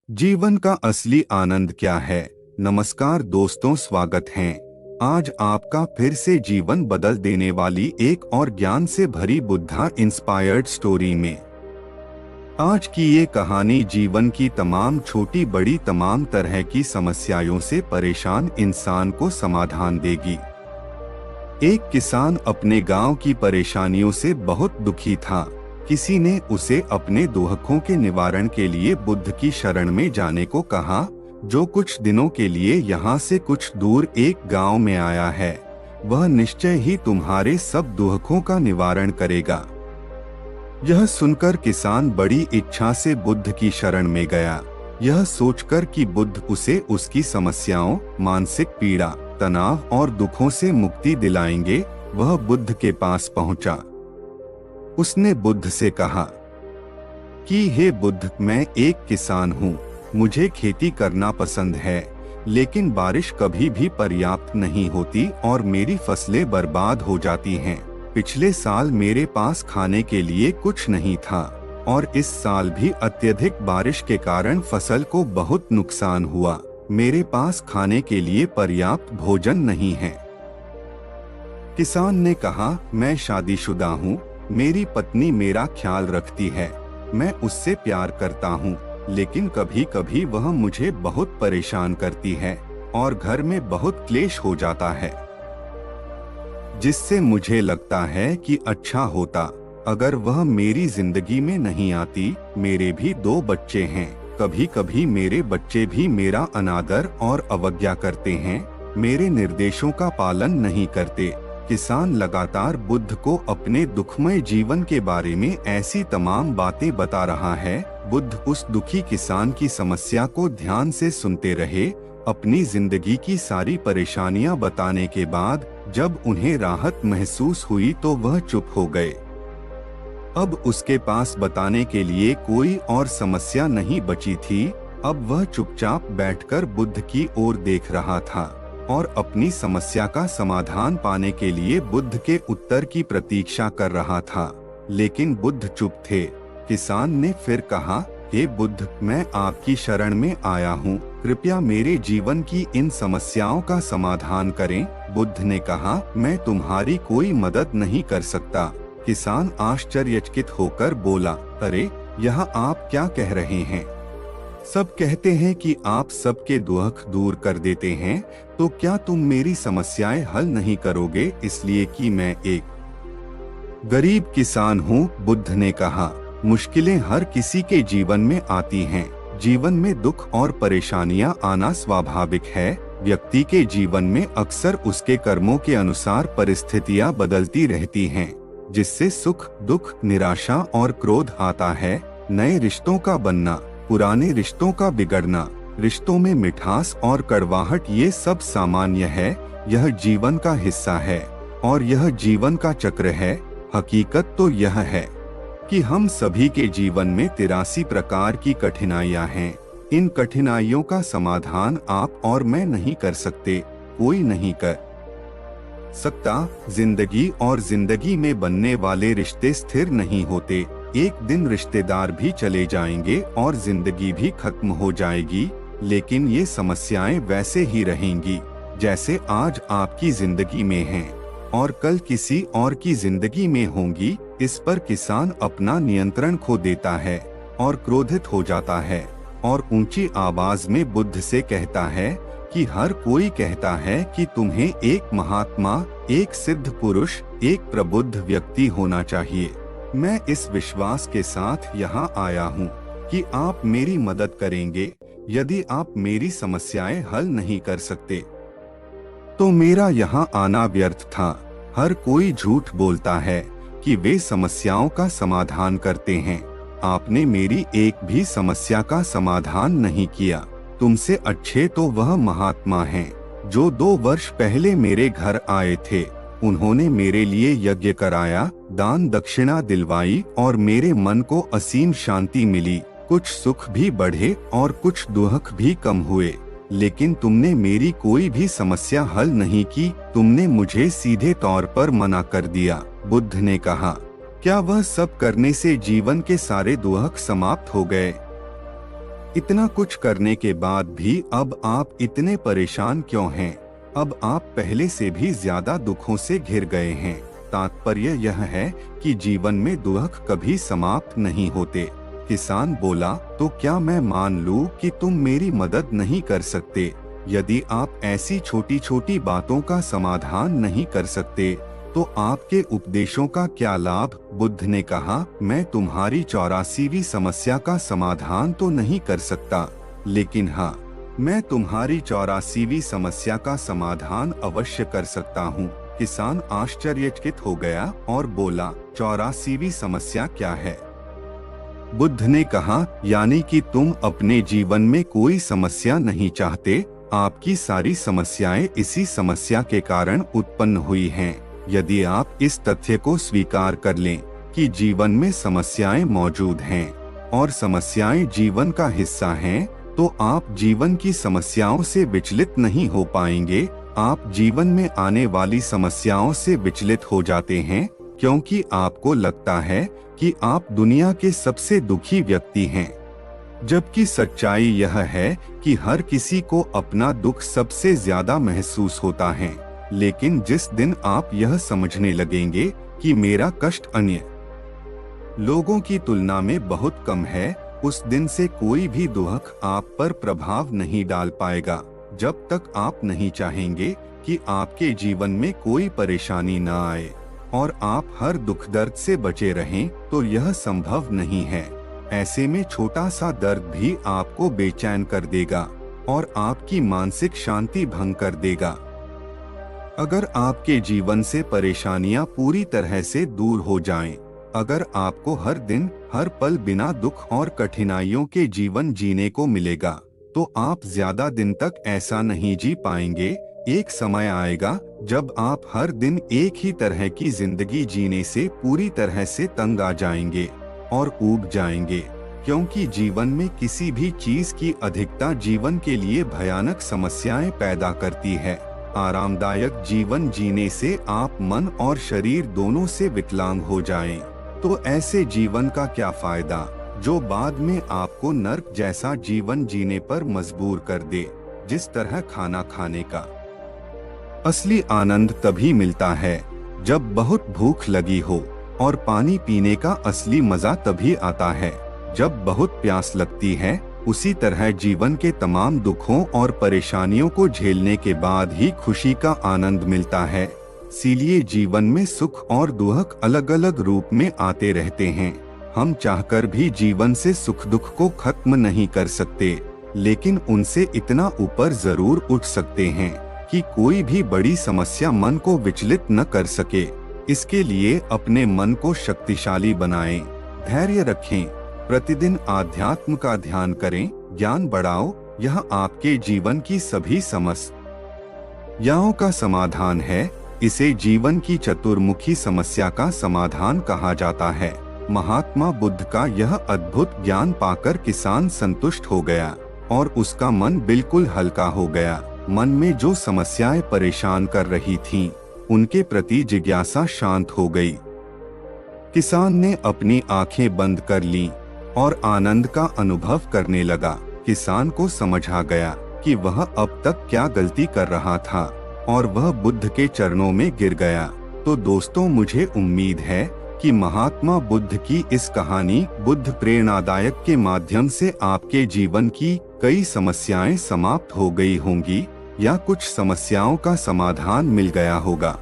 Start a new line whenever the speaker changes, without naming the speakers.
जीवन का असली आनंद क्या है। नमस्कार दोस्तों, स्वागत है आज आपका फिर से जीवन बदल देने वाली एक और ज्ञान से भरी बुद्धा इंस्पायर्ड स्टोरी में। आज की ये कहानी जीवन की तमाम छोटी बड़ी तमाम तरह की समस्याओं से परेशान इंसान को समाधान देगी। एक किसान अपने गांव की परेशानियों से बहुत दुखी था। किसी ने उसे अपने दुखों के निवारण के लिए बुद्ध की शरण में जाने को कहा, जो कुछ दिनों के लिए यहाँ से कुछ दूर एक गांव में आया है। वह निश्चय ही तुम्हारे सब दुखों का निवारण करेगा। यह सुनकर किसान बड़ी इच्छा से बुद्ध की शरण में गया, यह सोचकर कि बुद्ध उसे उसकी समस्याओं, मानसिक पीड़ा, तनाव और दुखों से मुक्ति दिलाएंगे। वह बुद्ध के पास पहुंचा। उसने बुद्ध से कहा कि हे बुद्ध, मैं एक किसान हूँ। मुझे खेती करना पसंद है, लेकिन बारिश कभी भी पर्याप्त नहीं होती और मेरी फसलें बर्बाद हो जाती हैं। पिछले साल मेरे पास खाने के लिए कुछ नहीं था और इस साल भी अत्यधिक बारिश के कारण फसल को बहुत नुकसान हुआ। मेरे पास खाने के लिए पर्याप्त भोजन नहीं है। किसान ने कहा, मैं शादीशुदा हूँ। मेरी पत्नी मेरा ख्याल रखती है। मैं उससे प्यार करता हूँ, लेकिन कभी कभी वह मुझे बहुत परेशान करती है और घर में बहुत क्लेश हो जाता है, जिससे मुझे लगता है कि अच्छा होता अगर वह मेरी जिंदगी में नहीं आती। मेरे भी 2 बच्चे हैं। कभी कभी मेरे बच्चे भी मेरा अनादर और अवज्ञा करते हैं, मेरे निर्देशों का पालन नहीं करते। किसान लगातार बुद्ध को अपने दुखमय जीवन के बारे में ऐसी तमाम बातें बता रहा है। बुद्ध उस दुखी किसान की समस्या को ध्यान से सुनते रहे। अपनी जिंदगी की सारी परेशानियां बताने के बाद जब उन्हें राहत महसूस हुई तो वह चुप हो गए। अब उसके पास बताने के लिए कोई और समस्या नहीं बची थी। अब वह चुपचाप बैठकर बुद्ध की ओर देख रहा था और अपनी समस्या का समाधान पाने के लिए बुद्ध के उत्तर की प्रतीक्षा कर रहा था, लेकिन बुद्ध चुप थे। किसान ने फिर कहा, हे बुद्ध, मैं आपकी शरण में आया हूँ। कृपया मेरे जीवन की इन समस्याओं का समाधान करें। बुद्ध ने कहा, मैं तुम्हारी कोई मदद नहीं कर सकता। किसान आश्चर्यचकित होकर बोला, अरे, यहाँ आप क्या कह रहे हैं? सब कहते हैं कि आप सबके दुख दूर कर देते हैं, तो क्या तुम मेरी समस्याएं हल नहीं करोगे इसलिए कि मैं एक गरीब किसान हूँ? बुद्ध ने कहा, मुश्किलें हर किसी के जीवन में आती हैं। जीवन में दुख और परेशानियां आना स्वाभाविक है। व्यक्ति के जीवन में अक्सर उसके कर्मों के अनुसार परिस्थितियां बदलती रहती हैं, जिससे सुख, दुख, निराशा और क्रोध आता है। नए रिश्तों का बनना, पुराने रिश्तों का बिगड़ना, रिश्तों में मिठास और कड़वाहट, ये सब सामान्य है। यह जीवन का हिस्सा है और यह जीवन का चक्र है। हकीकत तो यह है कि हम सभी के जीवन में 83 प्रकार की कठिनाइयां हैं। इन कठिनाइयों का समाधान आप और मैं नहीं कर सकते, कोई नहीं कर सकता। जिंदगी और जिंदगी में बनने वाले रिश्ते स्थिर नहीं होते। एक दिन रिश्तेदार भी चले जाएंगे और जिंदगी भी खत्म हो जाएगी, लेकिन ये समस्याएं वैसे ही रहेंगी जैसे आज आपकी जिंदगी में हैं और कल किसी और की जिंदगी में होंगी। इस पर किसान अपना नियंत्रण खो देता है और क्रोधित हो जाता है और ऊंची आवाज में बुद्ध से कहता है कि हर कोई कहता है कि तुम्हें एक महात्मा, एक सिद्ध पुरुष, एक प्रबुद्ध व्यक्ति होना चाहिए। मैं इस विश्वास के साथ यहाँ आया हूँ कि आप मेरी मदद करेंगे। यदि आप मेरी समस्याएं हल नहीं कर सकते तो मेरा यहाँ आना व्यर्थ था। हर कोई झूठ बोलता है कि वे समस्याओं का समाधान करते हैं। आपने मेरी एक भी समस्या का समाधान नहीं किया। तुमसे अच्छे तो वह महात्मा हैं जो 2 वर्ष पहले मेरे घर आए थे। उन्होंने मेरे लिए यज्ञ कराया, दान दक्षिणा दिलवाई और मेरे मन को असीम शांति मिली। कुछ सुख भी बढ़े और कुछ दुख भी कम हुए, लेकिन तुमने मेरी कोई भी समस्या हल नहीं की। तुमने मुझे सीधे तौर पर मना कर दिया। बुद्ध ने कहा, क्या वह सब करने से जीवन के सारे दुख समाप्त हो गए? इतना कुछ करने के बाद भी अब आप इतने परेशान क्यों हैं? अब आप पहले से भी ज्यादा दुखों से घिर गए हैं। तात्पर्य यह है कि जीवन में दुख कभी समाप्त नहीं होते। किसान बोला, तो क्या मैं मान लूं कि तुम मेरी मदद नहीं कर सकते? यदि आप ऐसी छोटी छोटी बातों का समाधान नहीं कर सकते तो आपके उपदेशों का क्या लाभ? बुद्ध ने कहा, मैं तुम्हारी 84वीं समस्या का समाधान तो नहीं कर सकता, लेकिन हाँ, मैं तुम्हारी 84वीं समस्या का समाधान अवश्य कर सकता हूँ। किसान आश्चर्यचकित हो गया और बोला, 84वीं समस्या क्या है? बुद्ध ने कहा, यानी कि तुम अपने जीवन में कोई समस्या नहीं चाहते। आपकी सारी समस्याएं इसी समस्या के कारण उत्पन्न हुई हैं। यदि आप इस तथ्य को स्वीकार कर लें कि जीवन में समस्याएं मौजूद हैं और समस्याएं जीवन का हिस्सा हैं, तो आप जीवन की समस्याओं से विचलित नहीं हो पाएंगे। आप जीवन में आने वाली समस्याओं से विचलित हो जाते हैं क्योंकि आपको लगता है कि आप दुनिया के सबसे दुखी व्यक्ति हैं, जबकि सच्चाई यह है कि हर किसी को अपना दुख सबसे ज्यादा महसूस होता है। लेकिन जिस दिन आप यह समझने लगेंगे कि मेरा कष्ट अन्य लोगों की तुलना में बहुत कम है, उस दिन से कोई भी दुख आप पर प्रभाव नहीं डाल पाएगा। जब तक आप नहीं चाहेंगे कि आपके जीवन में कोई परेशानी न आए और आप हर दुख दर्द से बचे रहें, तो यह संभव नहीं है। ऐसे में छोटा सा दर्द भी आपको बेचैन कर देगा और आपकी मानसिक शांति भंग कर देगा। अगर आपके जीवन से परेशानियां पूरी तरह से दूर हो जाएं, अगर आपको हर दिन हर पल बिना दुख और कठिनाइयों के जीवन जीने को मिलेगा, तो आप ज्यादा दिन तक ऐसा नहीं जी पाएंगे। एक समय आएगा जब आप हर दिन एक ही तरह की जिंदगी जीने से पूरी तरह से तंग आ जाएंगे और ऊब जाएंगे, क्योंकि जीवन में किसी भी चीज की अधिकता जीवन के लिए भयानक समस्याएं पैदा करती है। आरामदायक जीवन जीने से आप मन और शरीर दोनों से विकलांग हो जाएं, तो ऐसे जीवन का क्या फायदा जो बाद में आपको नर्क जैसा जीवन जीने पर मजबूर कर दे। जिस तरह खाना खाने का असली आनंद तभी मिलता है जब बहुत भूख लगी हो, और पानी पीने का असली मजा तभी आता है जब बहुत प्यास लगती है। उसी तरह जीवन के तमाम दुखों और परेशानियों को झेलने के बाद ही खुशी का आनंद मिलता है। इसीलिए जीवन में सुख और दुख अलग अलग रूप में आते रहते हैं। हम चाहकर भी जीवन से सुख दुख को खत्म नहीं कर सकते, लेकिन उनसे इतना ऊपर जरूर उठ सकते हैं कि कोई भी बड़ी समस्या मन को विचलित न कर सके। इसके लिए अपने मन को शक्तिशाली बनाएं, धैर्य रखें, प्रतिदिन आध्यात्म का ध्यान करें, ज्ञान बढ़ाओ। यह आपके जीवन की सभी समस्याओं का समाधान है। इसे जीवन की चतुर्मुखी समस्या का समाधान कहा जाता है। महात्मा बुद्ध का यह अद्भुत ज्ञान पाकर किसान संतुष्ट हो गया और उसका मन बिल्कुल हल्का हो गया। मन में जो समस्याएं परेशान कर रही थीं, उनके प्रति जिज्ञासा शांत हो गई। किसान ने अपनी आंखें बंद कर लीं और आनंद का अनुभव करने लगा। किसान को समझ आ गया कि वह अब तक क्या गलती कर रहा था और वह बुद्ध के चरणों में गिर गया। तो दोस्तों, मुझे उम्मीद है कि महात्मा बुद्ध की इस कहानी बुद्ध प्रेरणादायक के माध्यम से आपके जीवन की कई समस्याएं समाप्त हो गई होंगी या कुछ समस्याओं का समाधान मिल गया होगा।